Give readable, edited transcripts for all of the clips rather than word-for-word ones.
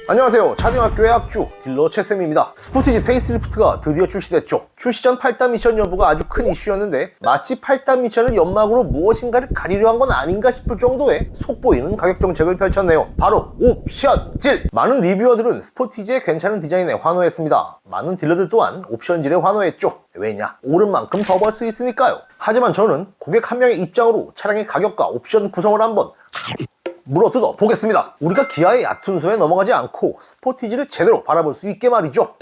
안녕하세요. 차등학교의 학주 딜러 최쌤입니다. 스포티지 페이스리프트가 드디어 출시됐죠. 출시 전 8단 미션 여부가 아주 큰 이슈였는데 마치 8단 미션을 연막으로 무엇인가를 가리려 한 건 아닌가 싶을 정도의 속보이는 가격 정책을 펼쳤네요. 바로 옵션질! 많은 리뷰어들은 스포티지의 괜찮은 디자인에 환호했습니다. 많은 딜러들 또한 옵션질에 환호했죠. 왜냐? 오른 만큼 더 벌 수 있으니까요. 하지만 저는 고객 한 명의 입장으로 차량의 가격과 옵션 구성을 한번 물어뜯어 보겠습니다. 우리가 기아의 얕은 소에 넘어가지 않고 스포티지를 제대로 바라볼 수 있게 말이죠.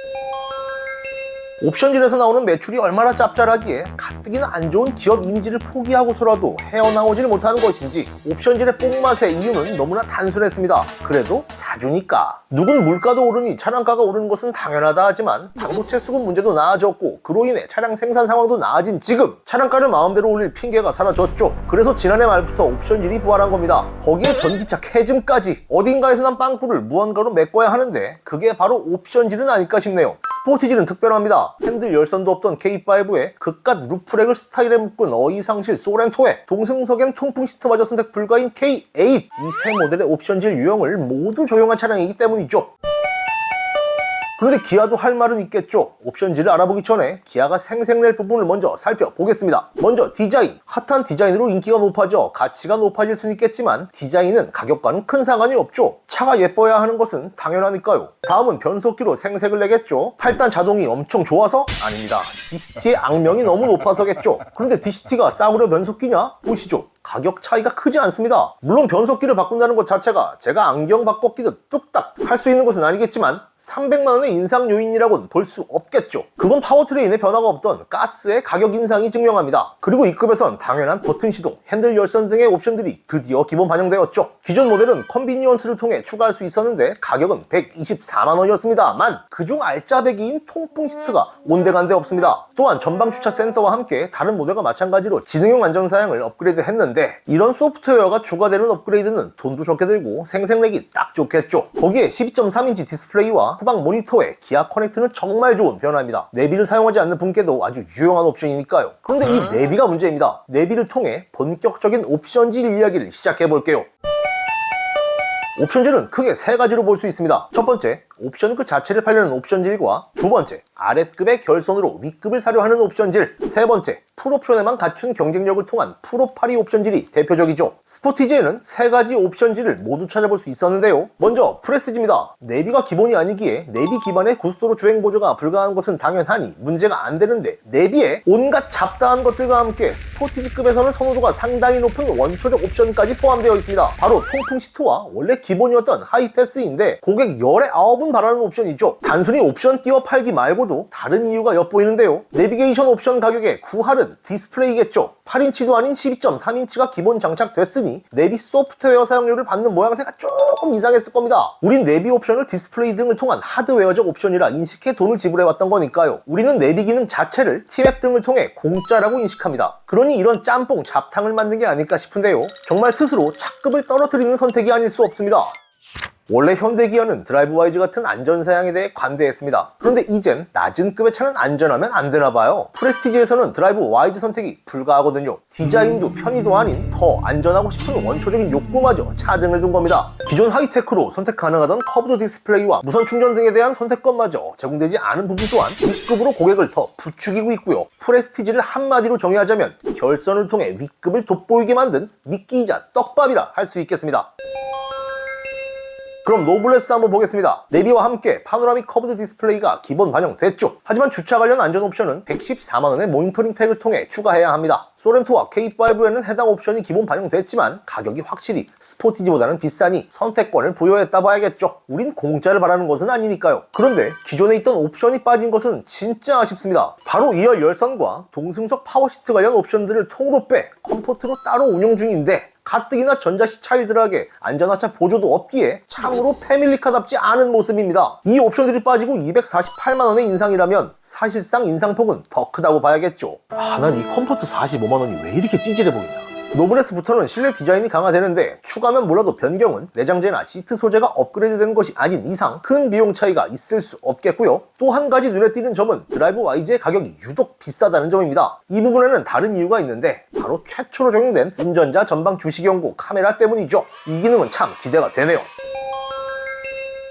옵션질에서 나오는 매출이 얼마나 짭짤하기에 가뜩이나 안 좋은 기업 이미지를 포기하고서라도 헤어나오질 못하는 것인지 옵션질의 뽕맛의 이유는 너무나 단순했습니다. 그래도 사주니까. 누군 물가도 오르니 차량가가 오르는 것은 당연하다 하지만 반도체 수급 문제도 나아졌고 그로 인해 차량 생산 상황도 나아진 지금 차량가를 마음대로 올릴 핑계가 사라졌죠. 그래서 지난해 말부터 옵션질이 부활한 겁니다. 거기에 전기차 캐즘까지 어딘가에서 난 빵꾸를 무언가로 메꿔야 하는데 그게 바로 옵션질은 아닐까 싶네요. 스포티지는 특별합니다. 핸들 열선도 없던 K5에 그깟 루프렉을 스타일에 묶은 어이상실 소렌토에 동승석엔 통풍 시트마저 선택 불가인 K8 이 세 모델의 옵션질 유형을 모두 적용한 차량이기 때문이죠. 그런데 기아도 할 말은 있겠죠. 옵션질을 알아보기 전에 기아가 생색낼 부분을 먼저 살펴보겠습니다. 먼저 디자인. 핫한 디자인으로 인기가 높아져 가치가 높아질 수는 있겠지만 디자인은 가격과는 큰 상관이 없죠. 차가 예뻐야 하는 것은 당연하니까요. 다음은 변속기로 생색을 내겠죠. 8단 자동이 엄청 좋아서? 아닙니다. DCT의 악명이 너무 높아서겠죠. 그런데 DCT가 싸구려 변속기냐? 보시죠. 가격 차이가 크지 않습니다. 물론 변속기를 바꾼다는 것 자체가 제가 안경 바꿔 끼듯 뚝딱 할 수 있는 것은 아니겠지만 300만원의 인상 요인이라고는 볼 수 없겠죠. 그건 파워트레인의 변화가 없던 가스의 가격 인상이 증명합니다. 그리고 이 급에선 당연한 버튼 시동, 핸들 열선 등의 옵션들이 드디어 기본 반영되었죠. 기존 모델은 컨비니언스를 통해 추가할 수 있었는데 가격은 124만원이었습니다만 그중 알짜배기인 통풍 시트가 온데간데 없습니다. 또한 전방 주차 센서와 함께 다른 모델과 마찬가지로 지능형 안전사양을 업그레이드했는데 이런 소프트웨어가 추가되는 업그레이드는 돈도 적게 들고 생색내기 딱 좋겠죠. 거기에 12.3인치 디스플레이와 후방 모니터에 기아 커넥트는 정말 좋은 변화입니다. 내비를 사용하지 않는 분께도 아주 유용한 옵션이니까요. 그런데 이 내비가 문제입니다. 내비를 통해 본격적인 옵션질 이야기를 시작해볼게요. 옵션질은 크게 세 가지로 볼 수 있습니다. 첫 번째, 옵션 그 자체를 팔려는 옵션질과 두 번째, 아랫급의 결선으로 윗급을 사려 하는 옵션질, 세 번째, 풀옵션에만 갖춘 경쟁력을 통한 풀옵파리 옵션질이 대표적이죠. 스포티지에는 세 가지 옵션질을 모두 찾아볼 수 있었는데요. 먼저 프레스지입니다. 내비가 기본이 아니기에 내비 기반의 고속도로 주행 보조가 불가한 것은 당연하니 문제가 안 되는데 내비에 온갖 잡다한 것들과 함께 스포티지급에서는 선호도가 상당히 높은 원초적 옵션까지 포함되어 있습니다. 바로 통풍 시트와 원래 기본이었던 하이패스인데 고객 열의 9은 바라는 옵션이죠. 단순히 옵션 띄워 팔기 말고도 다른 이유가 엿보이는데요. 내비게이션 옵션 가격의 구할은 디스플레이겠죠. 8인치도 아닌 12.3인치가 기본 장착됐으니 내비 소프트웨어 사용료를 받는 모양새가 조금 이상했을 겁니다. 우린 내비 옵션을 디스플레이 등을 통한 하드웨어적 옵션이라 인식해 돈을 지불해왔던 거니까요. 우리는 내비 기능 자체를 T맵 등을 통해 공짜라고 인식합니다. 그러니 이런 짬뽕 잡탕을 만든 게 아닐까 싶은데요. 정말 스스로 차급을 떨어뜨리는 선택이 아닐 수 없습니다. 원래 현대기아는 드라이브 와이즈 같은 안전사양에 대해 관대했습니다. 그런데 이젠 낮은 급의 차는 안전하면 안 되나봐요. 프레스티지에서는 드라이브 와이즈 선택이 불가하거든요. 디자인도 편의도 아닌 더 안전하고 싶은 원초적인 욕구마저 차등을 둔 겁니다. 기존 하이테크로 선택 가능하던 커브드 디스플레이와 무선 충전 등에 대한 선택권마저 제공되지 않은 부분 또한 윗급으로 고객을 더 부추기고 있고요. 프레스티지를 한마디로 정의하자면 결선을 통해 윗급을 돋보이게 만든 미끼이자 떡밥이라 할 수 있겠습니다. 그럼 노블레스 한번 보겠습니다. 내비와 함께 파노라믹 커브드 디스플레이가 기본 반영됐죠. 하지만 주차 관련 안전 옵션은 114만원의 모니터링 팩을 통해 추가해야 합니다. 소렌토와 K5에는 해당 옵션이 기본 반영됐지만 가격이 확실히 스포티지보다는 비싸니 선택권을 부여했다 봐야겠죠. 우린 공짜를 바라는 것은 아니니까요. 그런데 기존에 있던 옵션이 빠진 것은 진짜 아쉽습니다. 바로 2열 열선과 동승석 파워시트 관련 옵션들을 통으로 빼 컴포트로 따로 운영 중인데 가뜩이나 전자식 차일드하게 안전하차 보조도 없기에 참으로 패밀리카답지 않은 모습입니다. 이 옵션들이 빠지고 248만원의 인상이라면 사실상 인상폭은 더 크다고 봐야겠죠. 난 이 컴포트 45만원이 왜 이렇게 찌질해 보이냐. 노블레스부터는 실내 디자인이 강화되는데 추가면 몰라도 변경은 내장재나 시트 소재가 업그레이드된 것이 아닌 이상 큰 비용 차이가 있을 수 없겠고요. 또 한 가지 눈에 띄는 점은 드라이브 와이즈의 가격이 유독 비싸다는 점입니다. 이 부분에는 다른 이유가 있는데 바로 최초로 적용된 운전자 전방 주시경고 카메라 때문이죠. 이 기능은 참 기대가 되네요.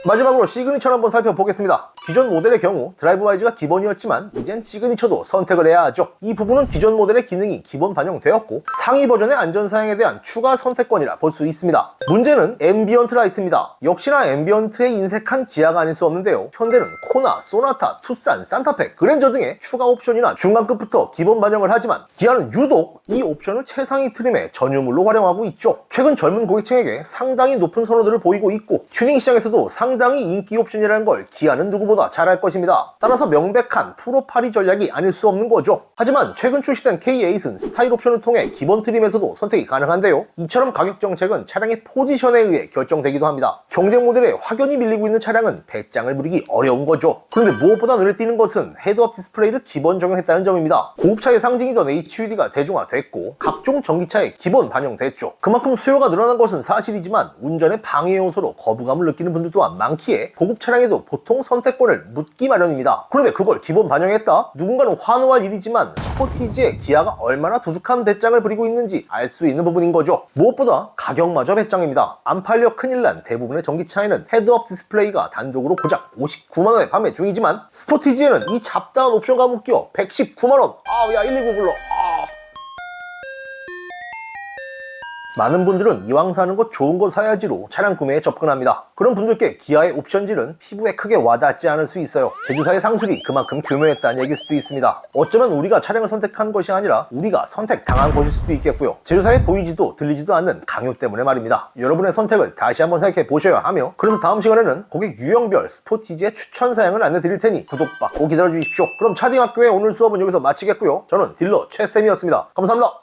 마지막으로 시그니처를 한번 살펴보겠습니다. 기존 모델의 경우 드라이브 와이즈가 기본이었지만 이젠 시그니처도 선택을 해야 하죠. 이 부분은 기존 모델의 기능이 기본 반영되었고 상위 버전의 안전사양에 대한 추가 선택권이라 볼 수 있습니다. 문제는 앰비언트 라이트입니다. 역시나 앰비언트에 인색한 기아가 아닐 수 없는데요. 현대는 코나, 소나타, 투싼, 산타페, 그랜저 등의 추가 옵션이나 중간급부터 기본 반영을 하지만 기아는 유독 이 옵션을 최상위 트림의 전유물로 활용하고 있죠. 최근 젊은 고객층에게 상당히 높은 선호도를 보이고 있고 튜닝 시장에서도 상당히 인기 옵션이라는 걸 기아는 누구보다 잘 알 것입니다. 따라서 명백한 프로파리 전략이 아닐 수 없는 거죠. 하지만 최근 출시된 K8은 스타일 옵션을 통해 기본 트림에서도 선택이 가능한데요. 이처럼 가격 정책은 차량의 포지션에 의해 결정되기도 합니다. 경쟁 모델에 확연히 밀리고 있는 차량은 배짱을 부리기 어려운 거죠. 그런데 무엇보다 눈에 띄는 것은 헤드업 디스플레이를 기본 적용했다는 점입니다. 고급차의 상징이던 HUD가 대중화됐고 각종 전기차에 기본 반영됐죠. 그만큼 수요가 늘어난 것은 사실이지만 운전의 방해 요소로 거부감을 느끼는 분들 또한 많기에 고급 차량에도 보통 선택권을 묻기 마련입니다. 그런데 그걸 기본 반영했다? 누군가는 환호할 일이지만 스포티지에 기아가 얼마나 두둑한 배짱을 부리고 있는지 알 수 있는 부분인 거죠. 무엇보다 가격마저 배짱입니다. 안 팔려 큰일 난 대부분의 전기차에는 헤드업 디스플레이가 단독으로 고작 59만원에 판매 중이지만 스포티지에는 이 잡다한 옵션과 묶여 119만원. 야 119 불러. 많은 분들은 이왕 사는 것 좋은 거 사야지로 차량 구매에 접근합니다. 그런 분들께 기아의 옵션질은 피부에 크게 와닿지 않을 수 있어요. 제조사의 상술이 그만큼 교묘했다는 얘기일 수도 있습니다. 어쩌면 우리가 차량을 선택한 것이 아니라 우리가 선택당한 것일 수도 있겠고요. 제조사에 보이지도 들리지도 않는 강요 때문에 말입니다. 여러분의 선택을 다시 한번 생각해 보셔야 하며, 그래서 다음 시간에는 고객 유형별 스포티지의 추천 사양을 안내 드릴 테니 구독받고 기다려 주십시오. 그럼 차딩학교의 오늘 수업은 여기서 마치겠고요. 저는 딜러 최쌤이었습니다. 감사합니다.